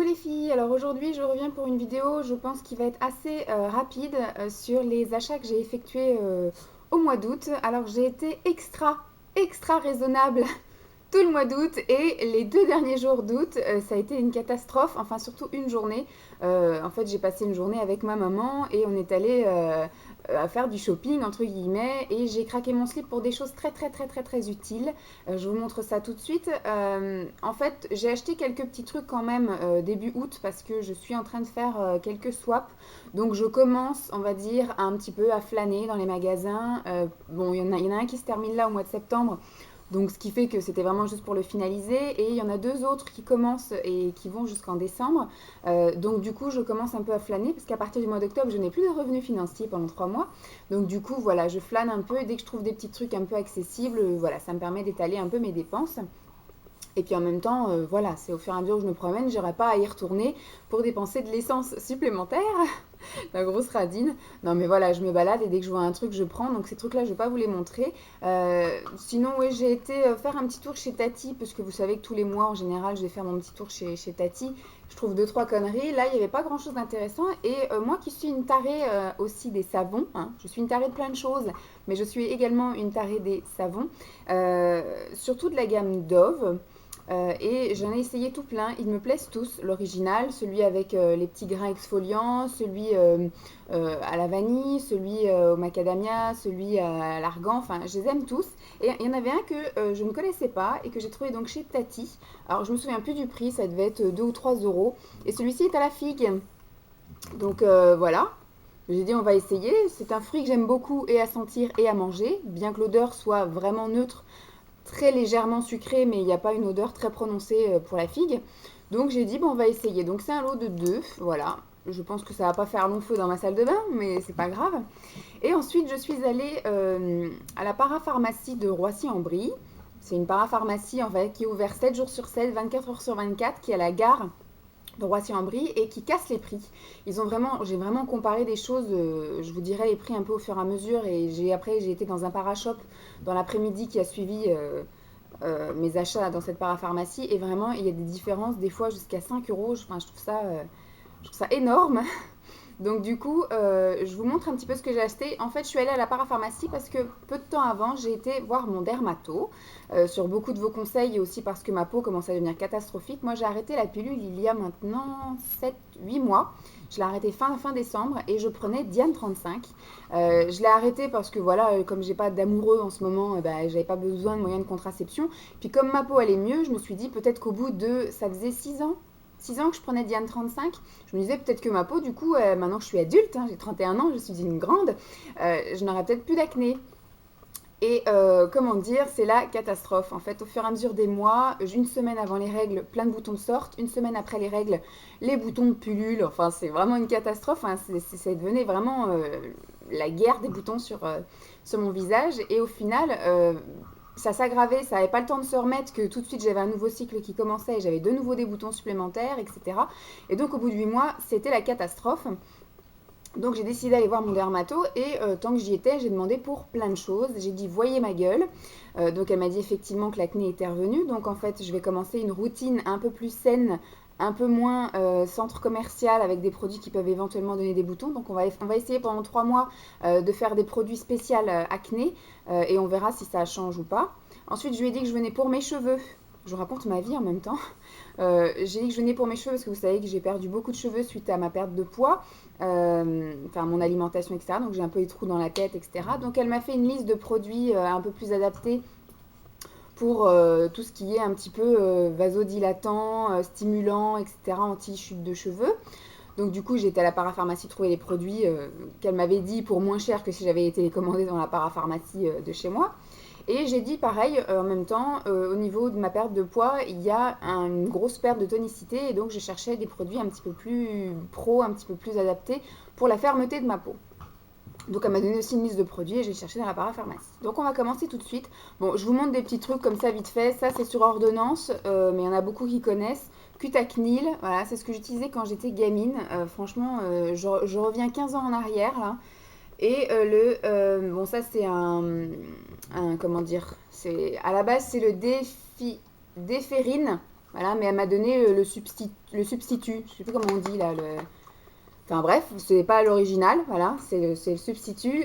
les filles, alors aujourd'hui je reviens pour une vidéo, je pense qui va être assez rapide sur les achats que j'ai effectués au mois d'août. Alors j'ai été extra raisonnable tout le mois d'août et les 2 derniers jours d'août, ça a été une catastrophe, enfin surtout une journée. En fait, j'ai passé une journée avec ma maman et on est allé à faire du shopping entre guillemets et j'ai craqué mon slip pour des choses très utiles. Je vous montre ça tout de suite. En fait, j'ai acheté quelques petits trucs quand même début août parce que je suis en train de faire quelques swaps. Donc je commence, on va dire, un petit peu à flâner dans les magasins. Bon, il y en a un qui se termine là au mois de septembre. Donc, ce qui fait que c'était vraiment juste pour le finaliser. Et il y en a deux autres qui commencent et qui vont jusqu'en décembre. Donc, du coup, je commence un peu à flâner parce qu'à partir du mois d'octobre, je n'ai plus de revenus financiers pendant 3 mois. Donc, du coup, voilà, je flâne un peu et dès que je trouve des petits trucs un peu accessibles, voilà, ça me permet d'étaler un peu mes dépenses. Et puis en même temps, voilà, c'est au fur et à mesure où je me promène, j'aurai pas à y retourner pour dépenser de l'essence supplémentaire. La grosse radine. Non mais voilà, je me balade et dès que je vois un truc, je prends. Donc ces trucs-là, je vais pas vous les montrer. Sinon, oui, j'ai été faire un petit tour chez Tati, parce que vous savez que tous les mois, en général, je vais faire mon petit tour chez Tati. Je trouve deux, trois conneries. Là, il n'y avait pas grand-chose d'intéressant. Et moi qui suis une tarée aussi des savons, hein, je suis une tarée de plein de choses, mais je suis également une tarée des savons, surtout de la gamme Dove. Et j'en ai essayé tout plein, ils me plaisent tous, l'original, celui avec les petits grains exfoliants, celui à la vanille, celui au macadamia, celui à l'argan, enfin je les aime tous. Et il y en avait un que je ne connaissais pas et que j'ai trouvé donc chez Tati. Alors je me souviens plus du prix, ça devait être 2 ou 3 euros. Et celui-ci est à la figue. Donc voilà, j'ai dit on va essayer. C'est un fruit que j'aime beaucoup et à sentir et à manger, bien que l'odeur soit vraiment neutre, très légèrement sucré, mais il n'y a pas une odeur très prononcée pour la figue. Donc j'ai dit, bon, on va essayer. Donc c'est un lot de deux, voilà. Je pense que ça va pas faire long feu dans ma salle de bain, mais c'est pas grave. Et ensuite, je suis allée à la parapharmacie de Roissy-en-Brie. C'est une parapharmacie en fait qui est ouverte 7 jours sur 7, 24 heures sur 24, qui est à la gare de Roissy-en-Brie et qui casse les prix. J'ai vraiment comparé des choses, je vous dirai les prix un peu au fur et à mesure et j'ai été dans un parashop dans l'après-midi qui a suivi mes achats dans cette parapharmacie et vraiment il y a des différences des fois jusqu'à 5 euros. Enfin, je trouve ça énorme. Donc du coup, je vous montre un petit peu ce que j'ai acheté. En fait, je suis allée à la parapharmacie parce que peu de temps avant, j'ai été voir mon dermato sur beaucoup de vos conseils et aussi parce que ma peau commence à devenir catastrophique. Moi, j'ai arrêté la pilule il y a maintenant 7, 8 mois. Je l'ai arrêté fin décembre et je prenais Diane 35. Je l'ai arrêté parce que voilà, comme j'ai pas d'amoureux en ce moment, bah, j'avais pas besoin de moyens de contraception. Puis comme ma peau allait mieux, je me suis dit peut-être qu'au bout de, ça faisait 6 ans que je prenais Diane 35, je me disais peut-être que ma peau, du coup, maintenant que je suis adulte, hein, j'ai 31 ans, je suis une grande, je n'aurai peut-être plus d'acné. Et comment dire, c'est la catastrophe. En fait, au fur et à mesure des mois, une semaine avant les règles, plein de boutons sortent. Une semaine après les règles, les boutons pullulent. Enfin, c'est vraiment une catastrophe. Hein. Ça devenait vraiment la guerre des boutons sur mon visage. Et au final, ça s'aggravait, ça n'avait pas le temps de se remettre, que tout de suite j'avais un nouveau cycle qui commençait et j'avais de nouveau des boutons supplémentaires, etc. Et donc au bout de 8 mois, c'était la catastrophe. Donc j'ai décidé d'aller voir mon dermato et tant que j'y étais, j'ai demandé pour plein de choses. J'ai dit voyez ma gueule. Donc elle m'a dit effectivement que l'acné était revenu. Donc en fait je vais commencer une routine un peu plus saine, un peu moins centre commercial avec des produits qui peuvent éventuellement donner des boutons. Donc on va essayer pendant 3 mois de faire des produits spéciaux acné et on verra si ça change ou pas. Ensuite je lui ai dit que je venais pour mes cheveux. Je raconte ma vie en même temps. J'ai dit que je venais pour mes cheveux parce que vous savez que j'ai perdu beaucoup de cheveux suite à ma perte de poids, enfin mon alimentation, etc. Donc j'ai un peu les trous dans la tête, etc. Donc elle m'a fait une liste de produits un peu plus adaptés pour tout ce qui est un petit peu vasodilatant, stimulant, etc. Anti-chute de cheveux. Donc du coup, j'ai été à la parapharmacie trouver les produits qu'elle m'avait dit pour moins cher que si j'avais été les commander dans la parapharmacie de chez moi. Et j'ai dit pareil, en même temps, au niveau de ma perte de poids, il y a une grosse perte de tonicité et donc je cherchais des produits un petit peu plus pro, un petit peu plus adaptés pour la fermeté de ma peau. Donc elle m'a donné aussi une liste de produits et j'ai cherché dans la parapharmacie. Donc on va commencer tout de suite. Bon, je vous montre des petits trucs comme ça vite fait. Ça c'est sur ordonnance, mais il y en a beaucoup qui connaissent. Cutacnil, voilà, c'est ce que j'utilisais quand j'étais gamine. Franchement, je reviens 15 ans en arrière là. Et bon ça c'est comment dire, à la base c'est le déférine. Voilà, mais elle m'a donné le substitut. Je sais plus comment on dit là. Enfin bref, c'est pas l'original, voilà, c'est le substitut.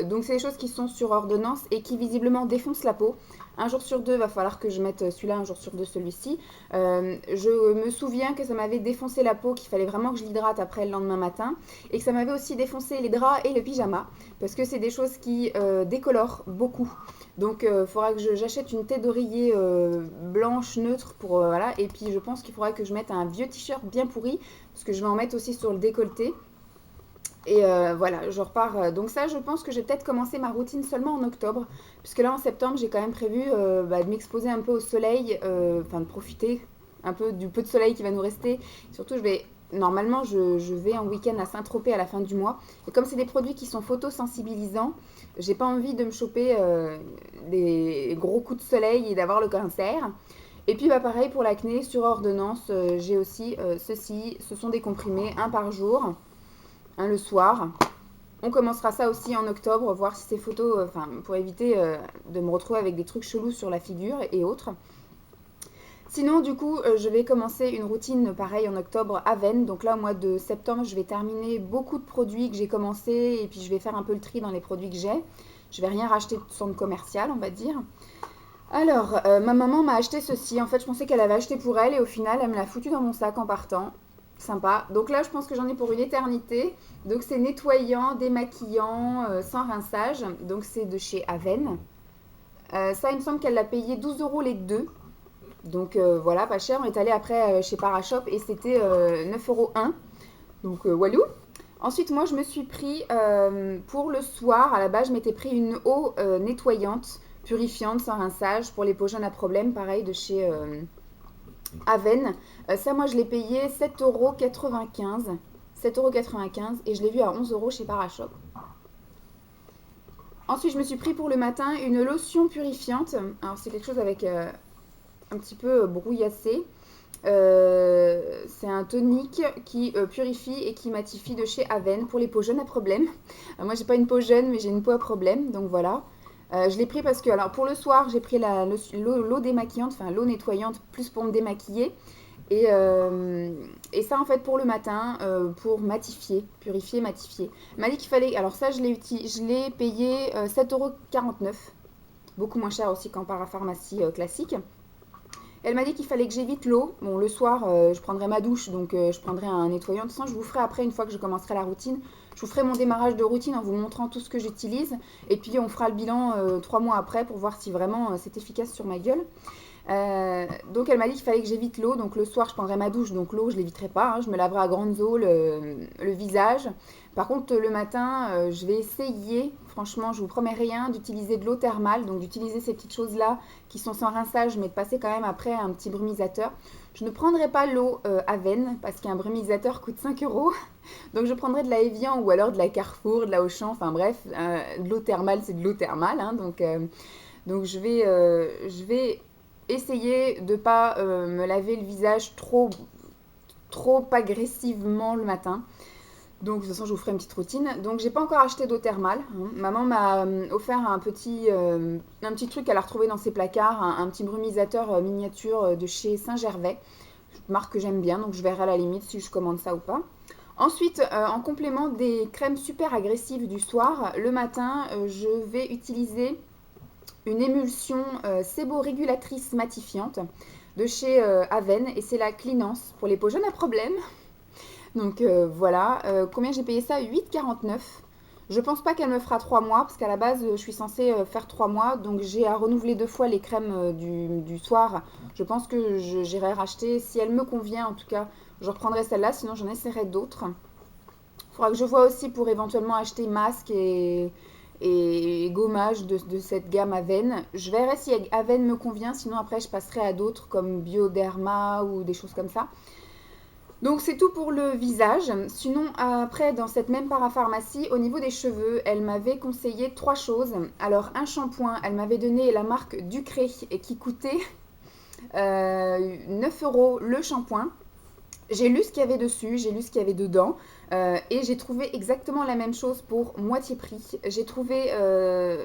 Donc c'est des choses qui sont sur ordonnance et qui visiblement défoncent la peau. Un jour sur deux, va falloir que je mette celui-là, un jour sur deux celui-ci. Je me souviens que ça m'avait défoncé la peau, qu'il fallait vraiment que je l'hydrate après le lendemain matin. Et que ça m'avait aussi défoncé les draps et le pyjama. Parce que c'est des choses qui décolorent beaucoup. Donc il faudra que j'achète une tête d'oreiller blanche, neutre, pour voilà. Et puis je pense qu'il faudra que je mette un vieux t-shirt bien pourri parce que je vais en mettre aussi sur le décolleté. Et voilà, je repars. Donc ça, je pense que je vais peut-être commencer ma routine seulement en octobre, puisque là, en septembre, j'ai quand même prévu de m'exposer un peu au soleil, enfin de profiter un peu du peu de soleil qui va nous rester. Surtout, normalement, je vais en week-end à Saint-Tropez à la fin du mois. Et comme c'est des produits qui sont photosensibilisants, j'ai pas envie de me choper des gros coups de soleil et d'avoir le cancer. Et puis bah, pareil pour l'acné, sur ordonnance, j'ai aussi ceci, ce sont des comprimés, un par jour, un le soir. On commencera ça aussi en octobre, voir si ces photos, pour éviter de me retrouver avec des trucs chelous sur la figure et autres. Sinon, du coup, je vais commencer une routine pareil en octobre à Vennes. Donc là, au mois de septembre, je vais terminer beaucoup de produits que j'ai commencé et puis je vais faire un peu le tri dans les produits que j'ai. Je vais rien racheter de centre commercial, on va dire. Alors, ma maman m'a acheté ceci. En fait, je pensais qu'elle avait acheté pour elle et au final, elle me l'a foutu dans mon sac en partant. Sympa. Donc là, je pense que j'en ai pour une éternité. Donc c'est nettoyant, démaquillant, sans rinçage. Donc c'est de chez Aven. Ça, il me semble qu'elle l'a payé 12 euros les deux. Donc voilà, pas cher. On est allé après chez Parashop et c'était 9 euros 1. Donc walou. Ensuite, moi, je me suis pris pour le soir. À la base, je m'étais pris une eau nettoyante, purifiante, sans rinçage pour les peaux jaunes à problème. Pareil de chez Aven. Ça, moi, je l'ai payé 7,95 €. 7,95 € et je l'ai vu à 11 € chez Parashop. Ensuite, je me suis pris pour le matin une lotion purifiante. Alors, c'est quelque chose avec un petit peu brouillassé. C'est un tonique qui purifie et qui matifie de chez Aven pour les peaux jeunes à problème. Moi, j'ai pas une peau jeune, mais j'ai une peau à problème, donc voilà. Je l'ai pris parce que, alors pour le soir, j'ai pris l'eau démaquillante, enfin l'eau nettoyante, plus pour me démaquiller. Et ça, en fait, pour le matin, pour matifier, purifier, matifier. Elle m'a dit qu'il fallait. Alors, ça, je l'ai payé 7,49 €. Beaucoup moins cher aussi qu'en parapharmacie classique. Elle m'a dit qu'il fallait que j'évite l'eau. Bon, le soir, je prendrai ma douche, donc je prendrai un nettoyant. De toute façon, je vous ferai après, une fois que je commencerai la routine, je vous ferai mon démarrage de routine en vous montrant tout ce que j'utilise. Et puis, on fera le bilan 3 mois après pour voir si vraiment c'est efficace sur ma gueule. Donc elle m'a dit qu'il fallait que j'évite l'eau, donc le soir je prendrai ma douche, donc l'eau je l'éviterai pas, hein, je me laverai à grandes eaux le visage. Par contre le matin je vais essayer, franchement je vous promets rien, d'utiliser de l'eau thermale, donc d'utiliser ces petites choses là qui sont sans rinçage mais de passer quand même après un petit brumisateur. Je ne prendrai pas l'eau Aven parce qu'un brumisateur coûte 5 €, donc je prendrai de la Evian ou alors de la Carrefour, de la Auchan, enfin bref, de l'eau thermale c'est de l'eau thermale, hein, donc je vais essayer de ne pas me laver le visage trop agressivement le matin. Donc de toute façon je vous ferai une petite routine. Donc j'ai pas encore acheté d'eau thermale, hein. Maman m'a offert un petit truc qu'elle a retrouvé dans ses placards, un petit brumisateur miniature de chez Saint-Gervais, marque que j'aime bien, donc je verrai à la limite si je commande ça ou pas. Ensuite, en complément des crèmes super agressives du soir, le matin je vais utiliser une émulsion séborégulatrice matifiante de chez Aven et c'est la Cleanance pour les peaux jeunes à problème. Donc voilà, combien j'ai payé ça? 8,49 €. Je pense pas qu'elle me fera 3 mois parce qu'à la base je suis censée faire 3 mois, donc j'ai à renouveler 2 fois les crèmes du soir. Je pense que j'irai racheter, si elle me convient en tout cas, je reprendrai celle-là, sinon j'en essaierai d'autres. Il faudra que je vois aussi pour éventuellement acheter masque et gommage de cette gamme Aven. Je verrai si Aven me convient, sinon après je passerai à d'autres comme Bioderma ou des choses comme ça. Donc c'est tout pour le visage. Sinon après dans cette même parapharmacie, au niveau des cheveux, elle m'avait conseillé 3 choses. Alors un shampoing, elle m'avait donné la marque Ducré et qui coûtait 9 € le shampoing. J'ai lu ce qu'il y avait dessus, j'ai lu ce qu'il y avait dedans et j'ai trouvé exactement la même chose pour moitié prix. J'ai trouvé un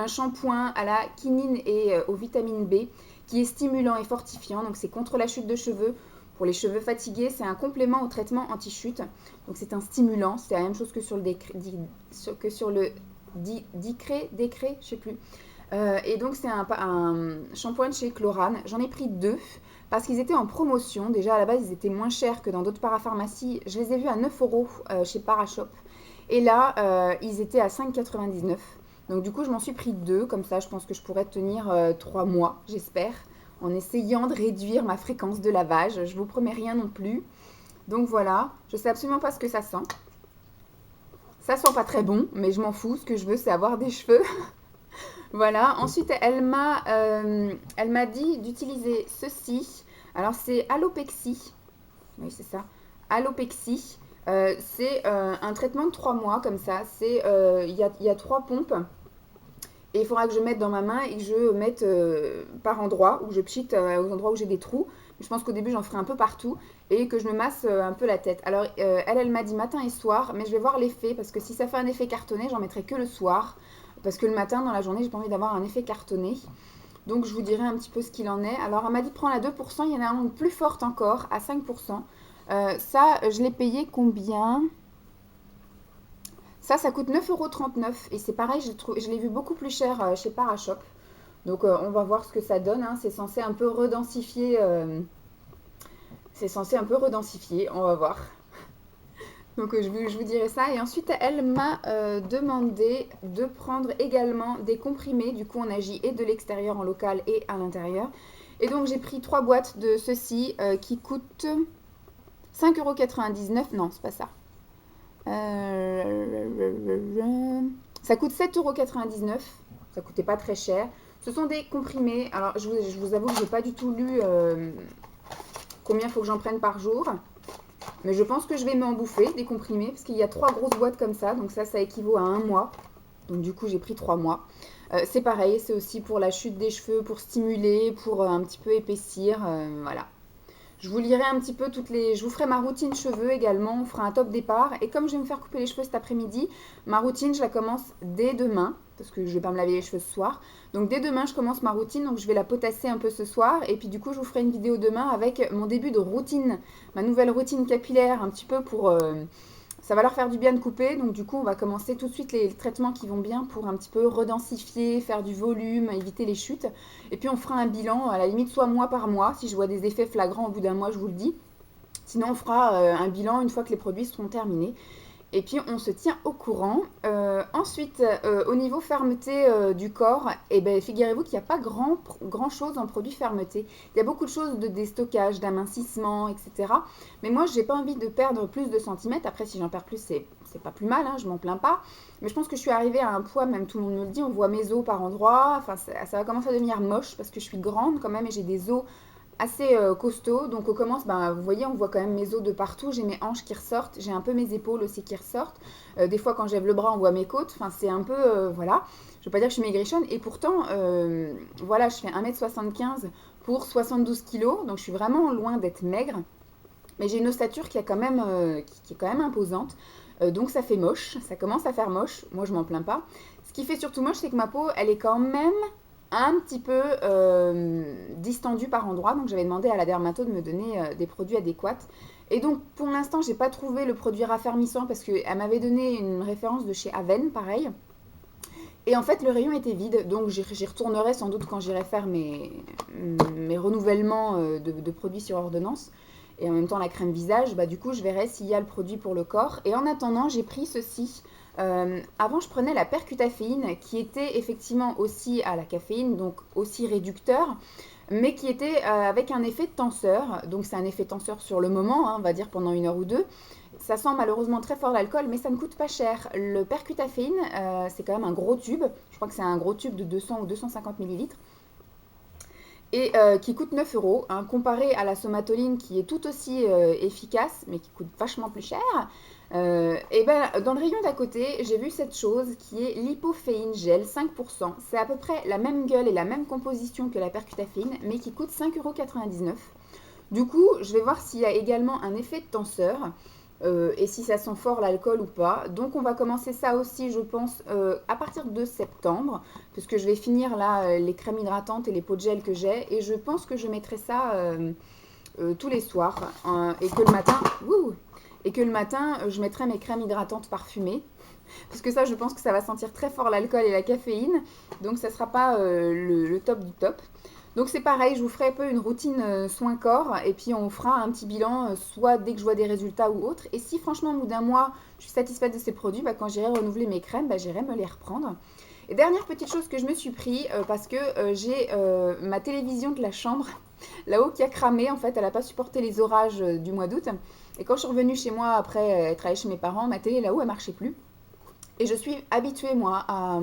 shampoing à la quinine et aux vitamines B qui est stimulant et fortifiant. Donc c'est contre la chute de cheveux. Pour les cheveux fatigués, c'est un complément au traitement anti-chute. Donc c'est un stimulant, c'est la même chose que sur le décret, je sais plus. Et donc c'est un shampoing de chez Chlorane. J'en ai pris 2 parce qu'ils étaient en promotion. Déjà à la base, ils étaient moins chers que dans d'autres parapharmacies. Je les ai vus à 9 € chez Parashop. Et là, ils étaient à 5,99 €. Donc du coup, je m'en suis pris 2. Comme ça, je pense que je pourrais tenir 3 mois, j'espère, en essayant de réduire ma fréquence de lavage. Je vous promets rien non plus. Donc voilà, je sais absolument pas ce que ça sent. Ça sent pas très bon, mais je m'en fous. Ce que je veux, c'est avoir des cheveux. Voilà. Ensuite, elle m'a dit d'utiliser ceci. Alors, c'est Alopexy. Oui, c'est ça. Alopexy. C'est un traitement de 3 mois, comme ça. Il y a 3 pompes. Et il faudra que je mette dans ma main et que je mette par endroit, où je pchite aux endroits où j'ai des trous. Je pense qu'au début, j'en ferai un peu partout et que je me masse un peu la tête. Alors, elle m'a dit matin et soir, mais je vais voir l'effet parce que si ça fait un effet cartonné, j'en mettrai que le soir. Parce que le matin, dans la journée, j'ai pas envie d'avoir un effet cartonné. Donc, je vous dirai un petit peu ce qu'il en est. Alors, elle m'a dit prendre à 2%, il y en a une plus forte encore, à 5%. Ça, je l'ai payé combien ? Ça coûte 9,39 € et c'est pareil, je l'ai vu beaucoup plus cher chez Parashop. Donc on va voir ce que ça donne, hein. C'est censé un peu redensifier. On va voir. Donc je vous dirai ça. Et ensuite, elle m'a demandé de prendre également des comprimés. Du coup, on agit et de l'extérieur en local et à l'intérieur. Et donc j'ai pris 3 boîtes de ceci qui coûtent 5,99 €. Non, c'est pas ça. Ça coûte 7,99 €. Ça coûtait pas très cher. Ce sont des comprimés. Alors, je vous avoue que je n'ai pas du tout lu combien il faut que j'en prenne par jour. Mais je pense que je vais m'en bouffer des comprimés. Parce qu'il y a 3 grosses boîtes comme ça. Donc ça équivaut à 1 mois. Donc du coup, j'ai pris 3 mois. C'est pareil. C'est aussi pour la chute des cheveux, pour stimuler, pour un petit peu épaissir. Voilà. Je vous lirai un petit peu je vous ferai ma routine cheveux également, on fera un top départ. Et comme je vais me faire couper les cheveux cet après-midi, ma routine, je la commence dès demain, parce que je ne vais pas me laver les cheveux ce soir. Donc dès demain, je commence ma routine, donc je vais la potasser un peu ce soir. Et puis du coup, je vous ferai une vidéo demain avec mon début de routine, ma nouvelle routine capillaire, un petit peu pour... ça va leur faire du bien de couper, donc du coup, on va commencer tout de suite les traitements qui vont bien pour un petit peu redensifier, faire du volume, éviter les chutes. Et puis, on fera un bilan, à la limite, soit mois par mois. Si je vois des effets flagrants au bout d'un mois, je vous le dis. Sinon, on fera un bilan une fois que les produits seront terminés. Et puis, on se tient au courant. Ensuite, au niveau fermeté du corps, eh ben, figurez-vous qu'il n'y a pas grand chose en produit fermeté. Il y a beaucoup de choses de déstockage, d'amincissement, etc. Mais moi, je n'ai pas envie de perdre plus de centimètres. Après, si j'en perds plus, c'est pas plus mal, hein, je m'en plains pas. Mais je pense que je suis arrivée à un poids, même tout le monde me le dit, on voit mes os par endroits. Enfin, ça va commencer à devenir moche parce que je suis grande quand même et j'ai des os assez costaud, donc on commence, vous voyez, on voit quand même mes os de partout, j'ai mes hanches qui ressortent, j'ai un peu mes épaules aussi qui ressortent, des fois quand j'lève le bras on voit mes côtes, enfin c'est un peu, voilà, je veux pas dire que je suis maigrichonne, et pourtant, voilà, je fais 1,75 m pour 72 kg, donc je suis vraiment loin d'être maigre, mais j'ai une ossature qui est quand même imposante, donc ça fait moche, ça commence à faire moche, moi je m'en plains pas. Ce qui fait surtout moche, c'est que ma peau, elle est quand même un petit peu distendue par endroits, donc j'avais demandé à la dermato de me donner des produits adéquats. Et donc pour l'instant, j'ai pas trouvé le produit raffermissant parce qu'elle m'avait donné une référence de chez Aven, pareil. Et en fait, le rayon était vide, donc j'y retournerai sans doute quand j'irai faire mes renouvellements de produits sur ordonnance. Et en même temps, la crème visage, du coup, je verrai s'il y a le produit pour le corps. Et en attendant, j'ai pris ceci. Avant, je prenais la percutaféine, qui était effectivement aussi à la caféine, donc aussi réducteur, mais qui était avec un effet tenseur. Donc, c'est un effet tenseur sur le moment, hein, on va dire pendant 1 heure ou 2. Ça sent malheureusement très fort l'alcool, mais ça ne coûte pas cher. Le percutaféine, c'est quand même un gros tube. Je crois que c'est un gros tube de 200 ou 250 ml. Et qui coûte 9 €, hein, comparé à la somatoline qui est tout aussi efficace, mais qui coûte vachement plus cher. Et dans le rayon d'à côté, j'ai vu cette chose qui est l'hypophéine gel 5%. C'est à peu près la même gueule et la même composition que la percutaféine, mais qui coûte 5,99 €. Du coup, je vais voir s'il y a également un effet de tenseur. et si ça sent fort l'alcool ou pas. Donc on va commencer ça aussi, je pense, à partir de septembre, puisque je vais finir là les crèmes hydratantes et les pots de gel que j'ai, et je pense que je mettrai ça tous les soirs, et que le matin, je mettrai mes crèmes hydratantes parfumées. Parce que ça, je pense que ça va sentir très fort l'alcool et la caféine. Donc, ça ne sera pas le top du top. Donc, c'est pareil, je vous ferai un peu une routine soin corps. Et puis, on fera un petit bilan, soit dès que je vois des résultats ou autre. Et si, franchement, au bout d'un mois, je suis satisfaite de ces produits, bah, quand j'irai renouveler mes crèmes, bah, j'irai me les reprendre. Et dernière petite chose que je me suis pris, parce que j'ai ma télévision de la chambre là-haut qui a cramé. En fait, elle n'a pas supporté les orages du mois d'août. Et quand je suis revenue chez moi après être allée chez mes parents, ma télé là-haut, elle marchait plus. Et je suis habituée, moi, à...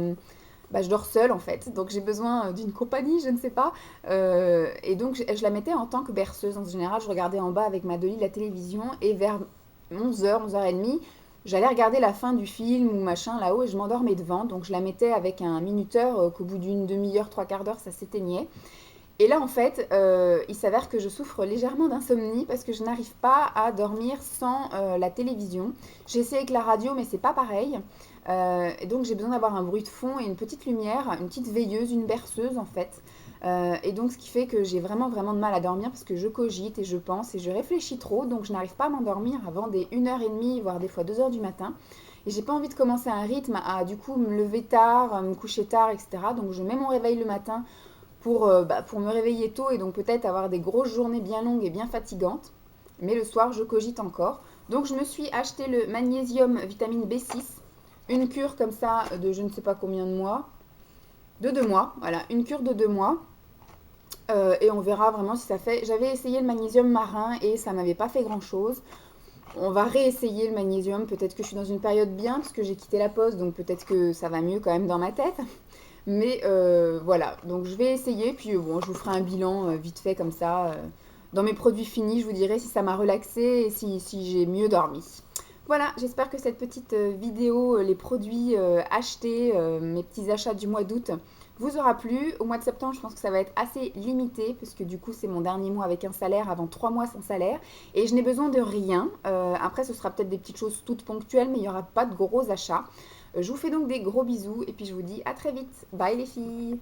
Bah, je dors seule, en fait. Donc, j'ai besoin d'une compagnie, je ne sais pas. Et donc, je la mettais en tant que berceuse. En général, je regardais en bas avec ma Dolly la télévision. Et vers 11h, 11h30, j'allais regarder la fin du film ou machin là-haut. Et je m'endormais devant. Donc, je la mettais avec un minuteur qu'au bout d'une demi-heure, trois quarts d'heure, ça s'éteignait. Et là, en fait, il s'avère que je souffre légèrement d'insomnie parce que je n'arrive pas à dormir sans la télévision. J'ai essayé avec la radio, mais c'est pas pareil. Et donc, j'ai besoin d'avoir un bruit de fond et une petite lumière, une petite veilleuse, une berceuse, en fait. Et donc, ce qui fait que j'ai vraiment, vraiment de mal à dormir parce que je cogite et je pense et je réfléchis trop. Donc, je n'arrive pas à m'endormir avant des 1h30, voire des fois 2h du matin. Et j'ai pas envie de commencer un rythme à, du coup, me lever tard, me coucher tard, etc. Donc, je mets mon réveil le matin pour me réveiller tôt et donc peut-être avoir des grosses journées bien longues et bien fatigantes. Mais le soir, je cogite encore. Donc je me suis acheté le magnésium vitamine B6, une cure comme ça de je ne sais pas combien de mois, de 2 mois, voilà, une cure de 2 mois. Et on verra vraiment si ça fait. J'avais essayé le magnésium marin et ça m'avait pas fait grand chose. On va réessayer le magnésium. Peut-être que je suis dans une période bien parce que j'ai quitté la poste, donc peut-être que ça va mieux quand même dans ma tête. Mais voilà, donc je vais essayer, puis bon, je vous ferai un bilan vite fait comme ça. Dans mes produits finis, je vous dirai si ça m'a relaxé et si j'ai mieux dormi. Voilà, j'espère que cette petite vidéo, les produits achetés, mes petits achats du mois d'août, vous aura plu. Au mois de septembre, je pense que ça va être assez limité, parce que du coup, c'est mon dernier mois avec un salaire avant 3 mois sans salaire. Et je n'ai besoin de rien. Après, ce sera peut-être des petites choses toutes ponctuelles, mais il n'y aura pas de gros achats. Je vous fais donc des gros bisous, et puis je vous dis à très vite. Bye les filles!